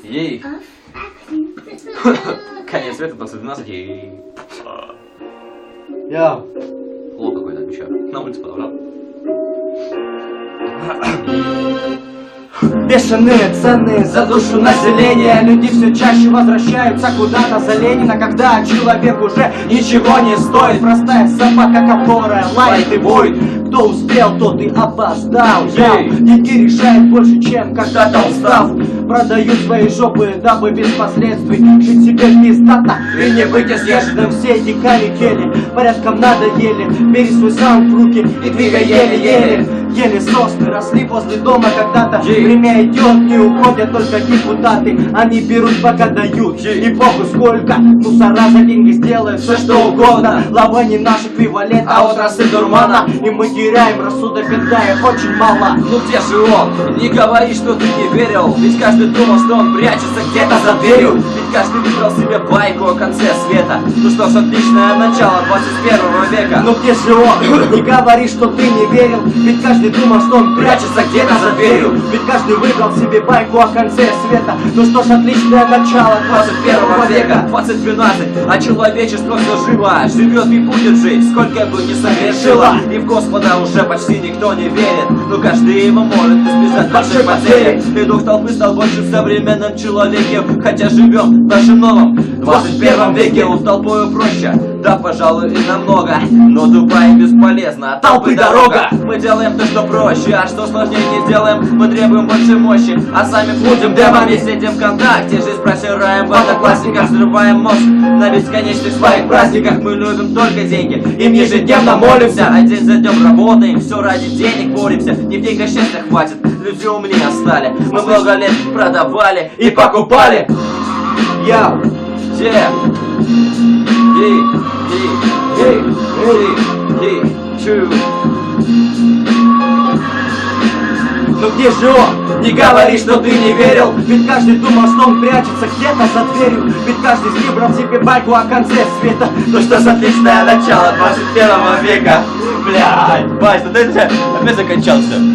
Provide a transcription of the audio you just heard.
Ей. Конец света, 2012, ей. Я. Лоб какой-то еще. На улице подобрал. Бешеные цены за душу населения. Люди все чаще возвращаются куда-то за Ленина, когда человек уже ничего не стоит. Простая собака, которая лает и воет. Кто успел, тот и опоздал. Деньги решают больше, чем когда-то устав. Продают свои жопы, дабы без последствий жить себе пиздата и не быть освеженным. Все эти карикели порядком надоели. Бери свой саунд в руки и двигай еле-еле. Еле сосны росли возле дома когда-то. Время идет, не уходят только депутаты. Они берут, пока дают. И похуй сколько мусора за деньги сделают все что угодно. Лава не наш эквивалент, а отрасль дурмана. И мы теряем рассудок, когда их очень мало. Ну где же он? Не говори, что ты не верил. Ведь каждый думал, что он прячется где-то за дверью. Ведь каждый выбрал себе байку о конце света. Ну что ж, отличное начало 21 века. Ну где же он? Не говори, что ты не верил. Ведь каждый думал, что он прячется где-то за дверью. Ведь каждый выбрал себе байку о конце света. Ну что ж, отличное начало 21 века. 2012, а человечество все живо. Живет и будет жить, сколько бы ни согрешило. И в Господа уже почти никто не верит. Но каждый ему может избежать большой потери. И дух толпы стал больше в современном человеке. Хотя живем в нашем новом 21 веке. У толпою проще, да, пожалуй, и намного. Но тупая и бесполезна, а толпы дорога. Мы делаем то, что проще, а что сложнее не делаем. Мы требуем больше мощи, а сами будем демами. Сидим в ВКонтакте, жизнь просираем в одноклассниках. Взрываем мозг на бесконечных своих праздниках. Мы любим только деньги, им ежедневно молимся. А день за днем работаем, все ради денег боремся. Не в деньгах счастья хватит, люди умнее стали. Мы много лет продавали и покупали. Я. Ну где же он? Не говори, что ты не верил. Ведь каждый думал, что он прячется где-то за дверью. Ведь каждый выбрал себе байку о конце света. Ну что ж, отличное начало 21 века. Блядь, Вась, ну ты опять закончался.